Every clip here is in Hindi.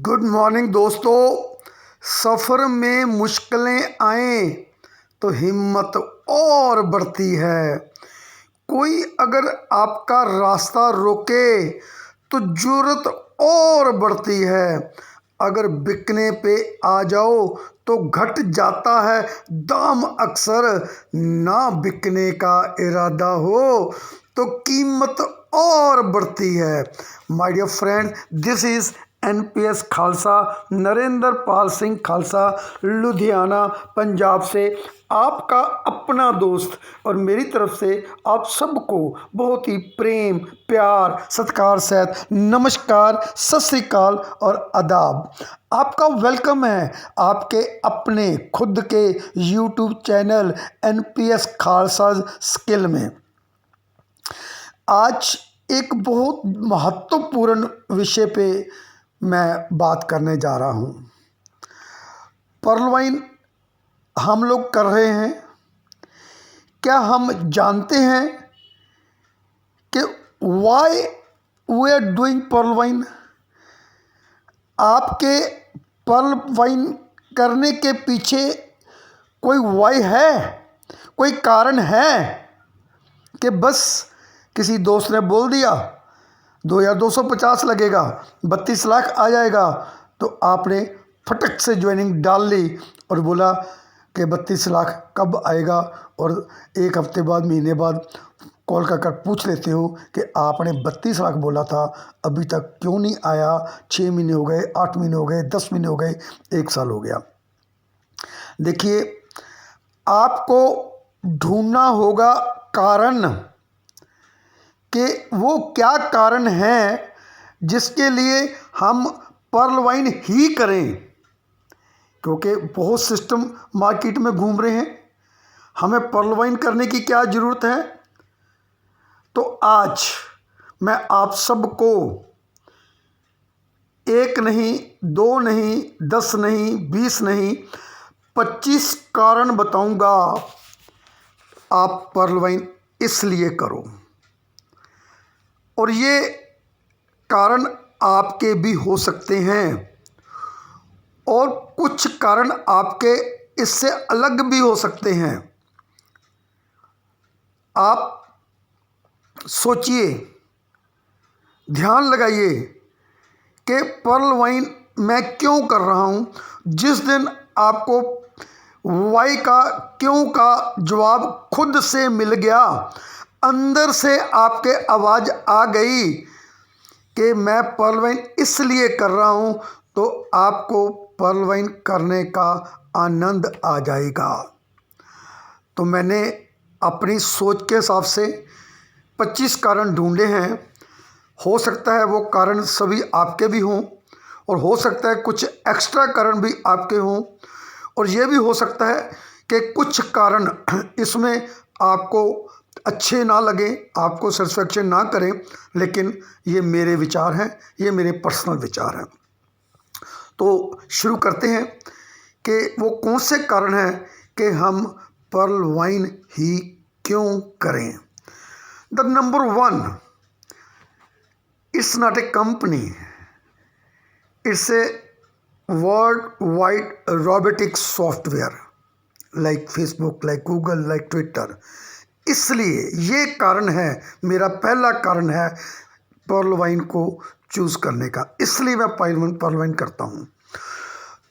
गुड मॉर्निंग दोस्तों। सफ़र में मुश्किलें आएं तो हिम्मत और बढ़ती है। कोई अगर आपका रास्ता रोके तो जुर्रत और बढ़ती है। अगर बिकने पे आ जाओ तो घट जाता है दाम। अक्सर ना बिकने का इरादा हो तो कीमत और बढ़ती है। My dear friend, this is NPS Khalsa, Narendra Pal Singh Khalsa, Ludhiana Punjab से आपका अपना दोस्त। और मेरी तरफ से आप सबको बहुत ही प्रेम प्यार सत्कार सहित नमस्कार, सत श्री अकाल और आदाब। आपका वेलकम है आपके अपने खुद के YouTube channel NPS Khalsa skill में। आज एक बहुत महत्वपूर्ण विषय पे मैं बात करने जा रहा हूँ। पर्ल वाइन हम लोग कर रहे हैं। क्या हम जानते हैं कि why we are doing Pearl Vine? आपके पर्ल वाइन करने के पीछे कोई वाई है, कोई कारण है कि बस किसी दोस्त ने बोल दिया 2250 लगेगा, 32 लाख आ जाएगा, तो आपने फटक से ज्वाइनिंग डाल ली और बोला कि 32 लाख कब आएगा, और एक हफ्ते बाद महीने बाद कॉल कर पूछ लेते हो कि आपने 32 लाख बोला था, अभी तक क्यों नहीं आया? 6 महीने हो गए, 8 महीने हो गए, 10 महीने हो गए, 1 साल हो गया। देखिए, आपको ढूंढना होगा कारण कि वो क्या कारण है जिसके लिए हम पर्ल वाइन ही करें। क्योंकि बहुत सिस्टम मार्केट में घूम रहे हैं, हमें पर्ल वाइन करने की क्या ज़रूरत है? तो आज मैं आप सबको 1 नहीं, 2 नहीं, 10 नहीं, 20 नहीं, 25 कारण बताऊंगा आप पर्ल वाइन इसलिए करो। और ये कारण आपके भी हो सकते हैं और कुछ कारण आपके इससे अलग भी हो सकते हैं। आप सोचिए, ध्यान लगाइए कि पर्ल वाइन मैं क्यों कर रहा हूं। जिस दिन आपको वाई का क्यों का जवाब खुद से मिल गया, अंदर से आपके आवाज़ आ गई कि मैं पर्ल वाइन इसलिए कर रहा हूं, तो आपको पर्ल वाइन करने का आनंद आ जाएगा। तो मैंने अपनी सोच के हिसाब से 25 कारण ढूंढे हैं। हो सकता है वो कारण सभी आपके भी हों, और हो सकता है कुछ एक्स्ट्रा कारण भी आपके हों, और ये भी हो सकता है कि कुछ कारण इसमें आपको अच्छे ना लगें, आपको सेटिस्फेक्शन ना करें, लेकिन ये मेरे विचार हैं, ये मेरे पर्सनल विचार हैं। तो शुरू करते हैं कि वो कौन से कारण हैं कि हम पर्ल वाइन ही क्यों करें। The number 1, it's not a company, it's a world wide robotic software like Facebook, like Google, like Twitter. इसलिए ये कारण है, मेरा पहला कारण है पर्ल वाइन को चूज़ करने का। इसलिए मैं पर्ल वाइन करता हूँ।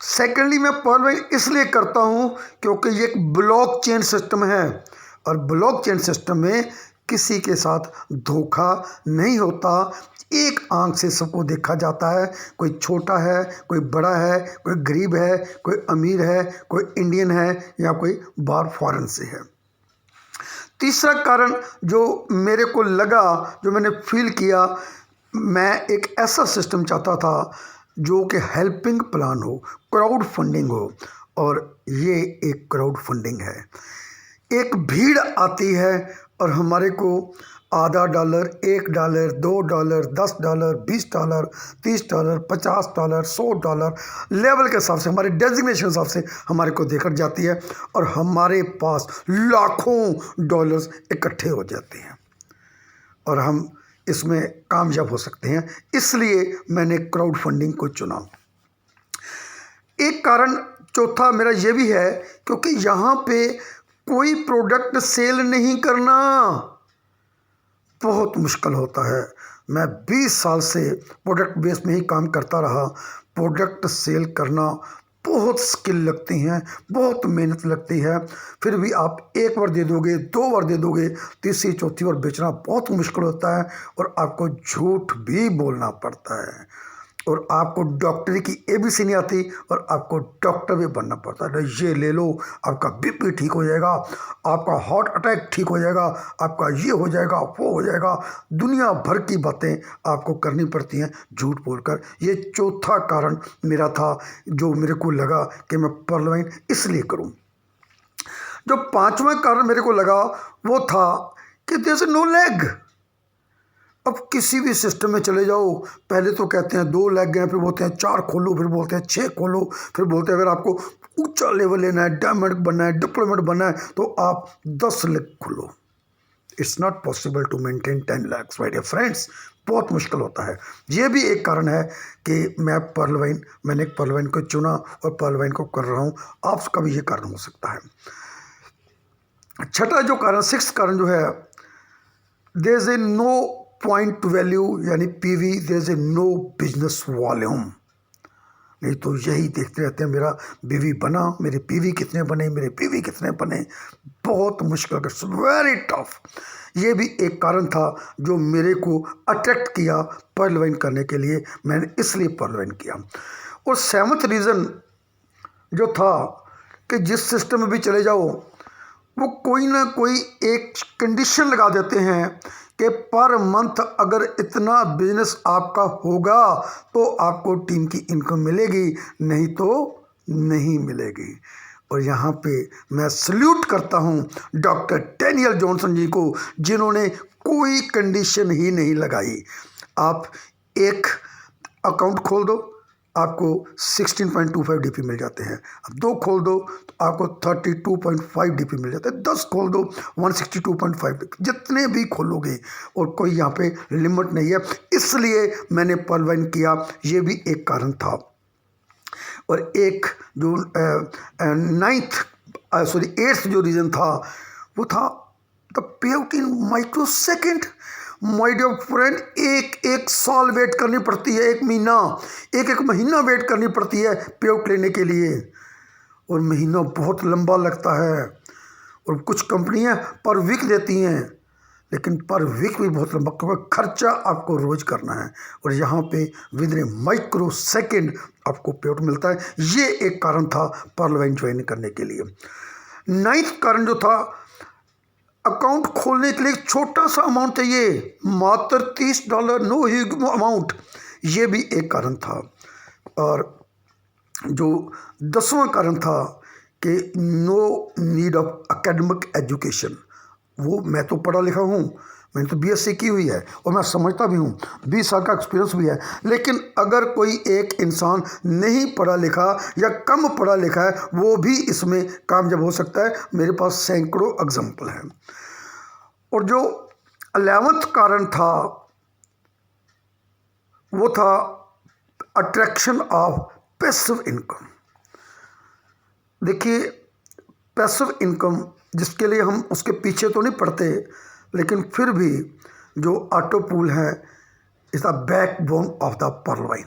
सेकेंडली, मैं पर्ल वाइन इसलिए करता हूँ क्योंकि ये एक ब्लॉकचेन सिस्टम है, और ब्लॉकचेन सिस्टम में किसी के साथ धोखा नहीं होता। एक आंख से सबको देखा जाता है, कोई छोटा है, कोई बड़ा है, कोई गरीब है, कोई अमीर है, कोई इंडियन है, या कोई बाहर फॉरेन से है। तीसरा कारण जो मेरे को लगा, जो मैंने फील किया, मैं एक ऐसा सिस्टम चाहता था जो कि हेल्पिंग प्लान हो, क्राउड फंडिंग हो, और ये एक क्राउड फंडिंग है। एक भीड़ आती है और हमारे को आधा $1, $1, $2, $10, $20, $30, $50, $100 लेवल के हिसाब से, हमारे डेजिग्नेशन हिसाब से हमारे को देकर जाती है, और हमारे पास लाखों डॉलर्स इकट्ठे हो जाते हैं और हम इसमें कामयाब हो सकते हैं। इसलिए मैंने क्राउड फंडिंग को चुना। कारण चौथा मेरा ये भी है क्योंकि यहाँ पे कोई प्रोडक्ट सेल नहीं करना बहुत मुश्किल होता है। मैं 20 साल से प्रोडक्ट बेस में ही काम करता रहा। प्रोडक्ट सेल करना बहुत स्किल लगती हैं, बहुत मेहनत लगती है। फिर भी आप एक बार दे दोगे, 2 बार दे दोगे, तीसरी चौथी बार बेचना बहुत मुश्किल होता है और आपको झूठ भी बोलना पड़ता है और आपको डॉक्टरी की ABC नहीं आती और आपको डॉक्टर भी बनना पड़ता है। ये ले लो, आपका BP ठीक हो जाएगा, आपका हार्ट अटैक ठीक हो जाएगा, आपका ये हो जाएगा, वो हो जाएगा। दुनिया भर की बातें आपको करनी पड़ती हैं झूठ बोलकर। ये चौथा कारण मेरा था जो मेरे को लगा कि मैं पर्ल वाइन इसलिए करूं। जो पांचवा कारण मेरे को लगा वो था कि देयर इज नो लेग। अब किसी भी सिस्टम में चले जाओ, पहले तो कहते हैं 2 लेग हैं, फिर बोलते हैं 4 खोलो, फिर बोलते हैं 6 खोलो, फिर बोलते हैं अगर आपको ऊंचा लेवल लेना है, डायमंड बनना है, डिप्लोमेट बनना है तो आप 10 लेग खोलो। It's not possible to maintain 10 legs my dear friends. बहुत मुश्किल होता है। ये भी एक कारण है कि मैंने एक पर्ल वाइन को चुना और पर्ल वाइन को कर रहा हूँ। आपका भी ये कारण हो सकता है। छठा जो कारण, 6th कारण जो है, there is a no point to value यानी PV, there is a no business volume. नहीं तो यही देखते रहते हैं मेरा BV बना, मेरे PV कितने बने, मेरे PV कितने बने। बहुत मुश्किल, वेरी टफ। ये भी एक कारण था जो मेरे को अट्रैक्ट किया पर्ल वाइन करने के लिए। मैंने इसलिए पर्ल वाइन किया। और 7th रीज़न जो था कि जिस सिस्टम में भी चले जाओ वो कोई ना कोई एक कंडीशन लगा देते हैं कि पर मंथ अगर इतना बिजनेस आपका होगा तो आपको टीम की इनकम मिलेगी, नहीं तो नहीं मिलेगी। और यहाँ पे मैं सल्यूट करता हूँ डॉक्टर डैनियल जॉनसन जी को, जिन्होंने कोई कंडीशन ही नहीं लगाई। आप एक अकाउंट खोल दो, आपको 16.25 DP मिल जाते हैं। अब 2 खोल दो तो आपको 32.5 DP मिल जाते हैं। 10 खोल दो 162.5 DP, जितने भी खोलोगे और कोई यहाँ पे लिमिट नहीं है। इसलिए मैंने पर्ल वाइन किया, ये भी एक कारण था। और एक जो 8th जो रीज़न था वो था the pay out in micro second. My dear friend, एक साल वेट करनी पड़ती है, 1 महीना, एक महीना वेट करनी पड़ती है पे आउट लेने के लिए। और महीना बहुत लंबा लगता है। और कुछ कंपनियां पर वीक देती हैं, लेकिन पर वीक भी बहुत लंबा, क्योंकि खर्चा आपको रोज करना है। और यहाँ पे विद इन माइक्रो सेकेंड आपको पे आउट मिलता है। ये एक कारण था पर्ल वाइन ज्वाइन करने के लिए। 9th कारण जो था, अकाउंट खोलने के लिए एक छोटा सा अमाउंट चाहिए, मात्र $30, नो ह्यूज अमाउंट। ये भी एक कारण था। और जो 10वां कारण था कि no need of academic education. वो मैं तो पढ़ा लिखा हूँ, मैंने तो BSc की हुई है और मैं समझता भी हूँ, 20 साल का एक्सपीरियंस भी है। लेकिन अगर कोई एक इंसान नहीं पढ़ा लिखा या कम पढ़ा लिखा है, वो भी इसमें कामयाब हो सकता है। मेरे पास सैकड़ों एग्जाम्पल हैं। और जो 11वां कारण था वो था अट्रैक्शन ऑफ पैसिव इनकम। देखिए, पैसिव इनकम जिसके लिए हम उसके पीछे तो नहीं पड़ते, लेकिन फिर भी जो ऑटो पूल है is the backbone of the Pearl Vine.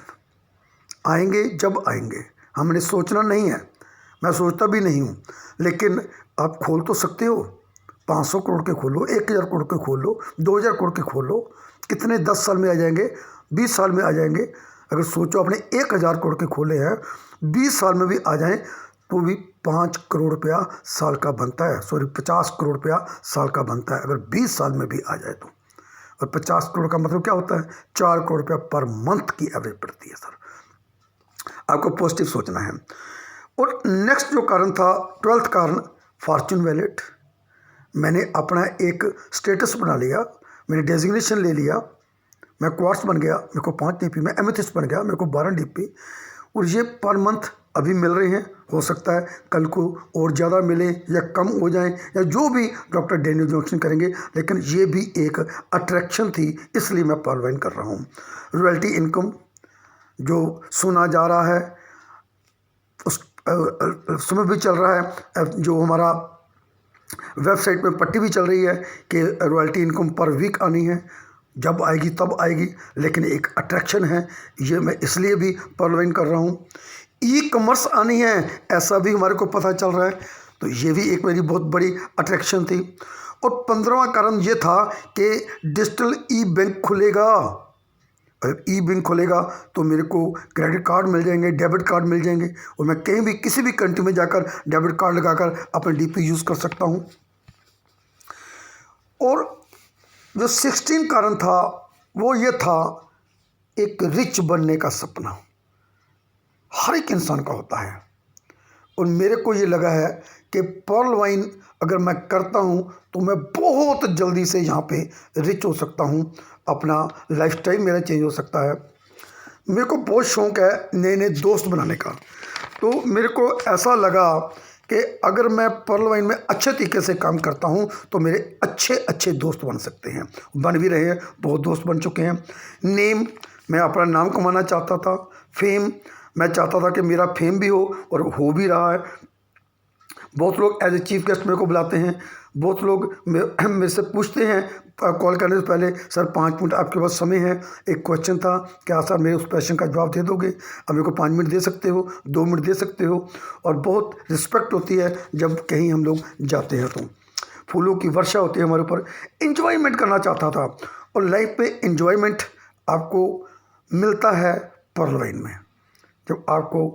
आएंगे जब आएंगे, हमने सोचना नहीं है, मैं सोचता भी नहीं हूँ। लेकिन आप खोल तो सकते हो, 500 करोड़ के खोलो, 1000 करोड़ के खोलो, 2000 करोड़ के खोलो। कितने 10 साल में आ जाएंगे, 20 साल में आ जाएंगे। अगर सोचो आपने 1000 करोड़ के खोले हैं, 20 साल में भी आ जाएं तो भी 5 करोड़ रुपया साल का बनता है। 50 करोड़ रुपया साल का बनता है, अगर 20 साल में भी आ जाए तो। और 50 करोड़ का मतलब क्या होता है, 4 करोड़ रुपया पर मंथ की एवरेज पड़ती है सर। आपको पॉजिटिव सोचना है। और नेक्स्ट जो कारण था, 12th कारण, फॉर्चून वैलेट। मैंने अपना एक स्टेटस बना लिया, मैंने डेजिग्नेशन ले लिया, मैं क्वार्ट्स बन गया, मेरे को 5 DP, मैं एमेथिस्ट बन गया, मेरे को 12 DP। और ये पर मंथ अभी मिल रहे हैं, हो सकता है कल को और ज़्यादा मिले या कम हो जाएं, या जो भी डॉक्टर डैनियल जॉनसन करेंगे। लेकिन ये भी एक अट्रैक्शन थी, इसलिए मैं पर्ल वाइन कर रहा हूँ। रॉयल्टी इनकम जो सुना जा रहा है, उस समय भी चल रहा है, जो हमारा वेबसाइट में पट्टी भी चल रही है कि रॉयल्टी इनकम पर वीक आनी है, जब आएगी तब आएगी, लेकिन एक अट्रैक्शन है, ये मैं इसलिए भी पर्लवाइन कर रहा हूँ। ई कॉमर्स आनी है, ऐसा भी हमारे को पता चल रहा है, तो ये भी एक मेरी बहुत बड़ी अट्रैक्शन थी। और 15वां कारण ये था कि डिजिटल ई बैंक खुलेगा। अगर ई बैंक खुलेगा तो मेरे को क्रेडिट कार्ड मिल जाएंगे, डेबिट कार्ड मिल जाएंगे, और मैं कहीं भी किसी भी कंट्री में जाकर डेबिट कार्ड लगाकर अपने डीपी यूज़ कर सकता हूँ। और जो 16 कारण था वो ये था, एक रिच बनने का सपना हर एक इंसान का होता है, और मेरे को ये लगा है कि पर्लवाइन अगर मैं करता हूँ तो मैं बहुत जल्दी से यहाँ पे रिच हो सकता हूँ, अपना लाइफस्टाइल मेरा चेंज हो सकता है। मेरे को बहुत शौक़ है नए नए दोस्त बनाने का, तो मेरे को ऐसा लगा कि अगर मैं पर्लवाइन में अच्छे तरीके से काम करता हूँ तो मेरे अच्छे अच्छे दोस्त बन सकते हैं, बन भी रहे हैं, बहुत दोस्त बन चुके हैं। नेम, मैं अपना नाम कमाना चाहता था। फेम, मैं चाहता था कि मेरा फेम भी हो, और हो भी रहा है। बहुत लोग एज ए चीफ गेस्ट मेरे को बुलाते हैं, बहुत लोग मेरे से पूछते हैं कॉल करने से पहले, सर 5 मिनट आपके पास समय है, एक क्वेश्चन था, क्या सर मेरे उस क्वेश्चन का जवाब दे दोगे? अब मेरे को 5 मिनट दे सकते हो, 2 मिनट दे सकते हो। और बहुत रिस्पेक्ट होती है जब कहीं हम लोग जाते हैं, तो फूलों की वर्षा होती है हमारे ऊपर। इन्जॉयमेंट करना चाहता था, और लाइफ में इन्जॉयमेंट आपको मिलता है पर्लवाइन में। जब आपको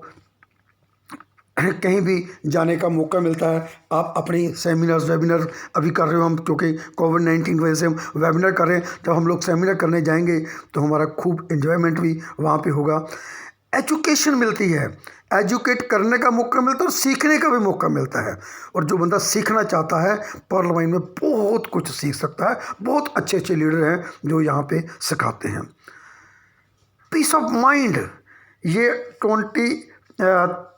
कहीं भी जाने का मौका मिलता है, आप अपनी सेमिनार्स वेबिनार अभी कर रहे हो हम, क्योंकि कोविड-19 की वजह से हम वेबिनार कर रहे हैं, जब हम लोग सेमिनार करने जाएंगे तो हमारा खूब एंजॉयमेंट भी वहाँ पे होगा। एजुकेशन मिलती है, एजुकेट करने का मौका मिलता है और सीखने का भी मौका मिलता है, और जो बंदा सीखना चाहता है पर्लवाइन में बहुत कुछ सीख सकता है। बहुत अच्छे अच्छे लीडर हैं जो यहाँ पे सिखाते हैं। पीस ऑफ माइंड, ये 23rd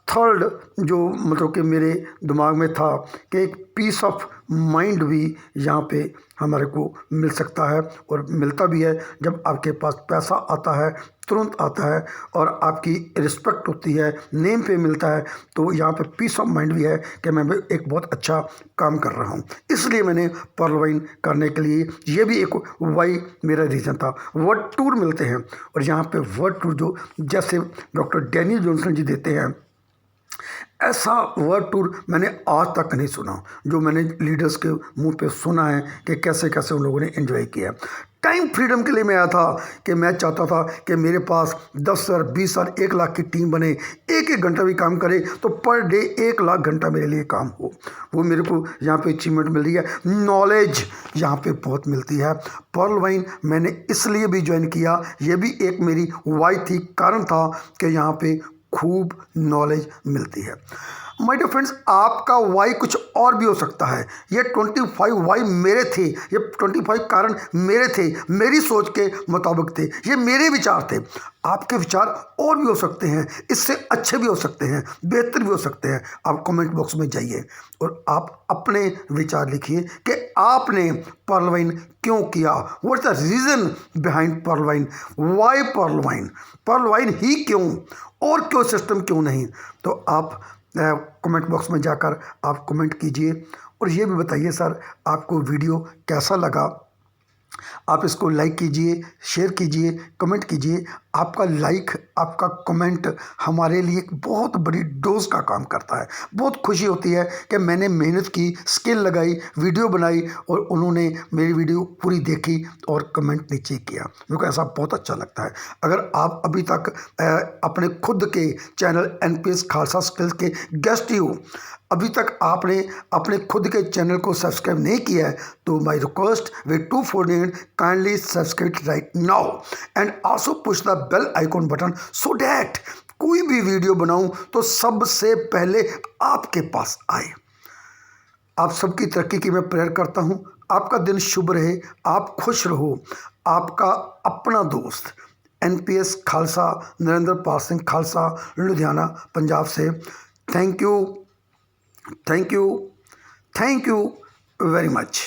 जो मतलब कि मेरे दिमाग में था कि एक पीस ऑफ माइंड भी यहाँ पे हमारे को मिल सकता है, और मिलता भी है जब आपके पास पैसा आता है, तुरंत आता है, और आपकी रिस्पेक्ट होती है, नेम पे मिलता है, तो यहाँ पे पीस ऑफ माइंड भी है कि मैं भी एक बहुत अच्छा काम कर रहा हूँ। इसलिए मैंने पर्लवाइन करने के लिए, ये भी एक वाई मेरा रीज़न था। वर्ल्ड टूर मिलते हैं, और यहाँ पे वर्ल्ड टूर जो जैसे डॉक्टर डैनियल जॉनसन जी देते हैं, ऐसा वर्ल्ड टूर मैंने आज तक नहीं सुना, जो मैंने लीडर्स के मुंह पे सुना है कि कैसे कैसे उन लोगों ने एंजॉय किया। टाइम फ्रीडम के लिए मैं आया था कि मैं चाहता था कि मेरे पास 10,000, 20,000, 1 लाख की टीम बने, एक एक घंटा भी काम करे तो पर डे 1 लाख घंटा मेरे लिए काम हो। वो मेरे को यहाँ पे अचीवमेंट मिल रही है। नॉलेज यहाँ पे बहुत मिलती है। पर्लवाइन मैंने इसलिए भी ज्वाइन किया, ये भी एक मेरी वाई थी, कारण था कि यहाँ पे खूब नॉलेज मिलती है। माय डियर फ्रेंड्स, आपका वाई कुछ और भी हो सकता है। ये 25 वाई मेरे थे, ये 25 कारण मेरे थे, मेरी सोच के मुताबिक थे, ये मेरे विचार थे। आपके विचार और भी हो सकते हैं, इससे अच्छे भी हो सकते हैं, बेहतर भी हो सकते हैं। आप कमेंट बॉक्स में जाइए और आप अपने विचार लिखिए कि आपने पर्लवाइन क्यों किया, व्हाट्स द रीज़न बिहाइंड पर्लवाइन, वाई पर्लवाइन, पर्लवाइन ही क्यों, और क्यों सिस्टम क्यों नहीं। तो आप कमेंट बॉक्स में जाकर आप कमेंट कीजिए, और ये भी बताइए सर आपको वीडियो कैसा लगा। आप इसको लाइक कीजिए, शेयर कीजिए, कमेंट कीजिए। आपका लाइक, आपका कमेंट हमारे लिए एक बहुत बड़ी डोज का काम करता है। बहुत खुशी होती है कि मैंने मेहनत की, स्किल लगाई, वीडियो बनाई, और उन्होंने मेरी वीडियो पूरी देखी और कमेंट नीचे किया। मेरे को ऐसा बहुत अच्छा लगता है। अगर आप अभी तक अपने खुद के चैनल NPS खालसा स्किल्स के गेस्ट ही हो, अभी तक आपने अपने खुद के चैनल को सब्सक्राइब नहीं किया है, तो my request with 2 4 kindly subscribe right now and also push the bell icon button so that कोई भी वीडियो बनाऊं तो सबसे पहले आपके पास आए। आप सबकी तरक्की की मैं प्रेयर करता हूं। आपका दिन शुभ रहे, आप खुश रहो। आपका अपना दोस्त NPS खालसा, नरेंद्र पाल सिंह खालसा, लुधियाना, पंजाब से। Thank you, thank you, thank you very much.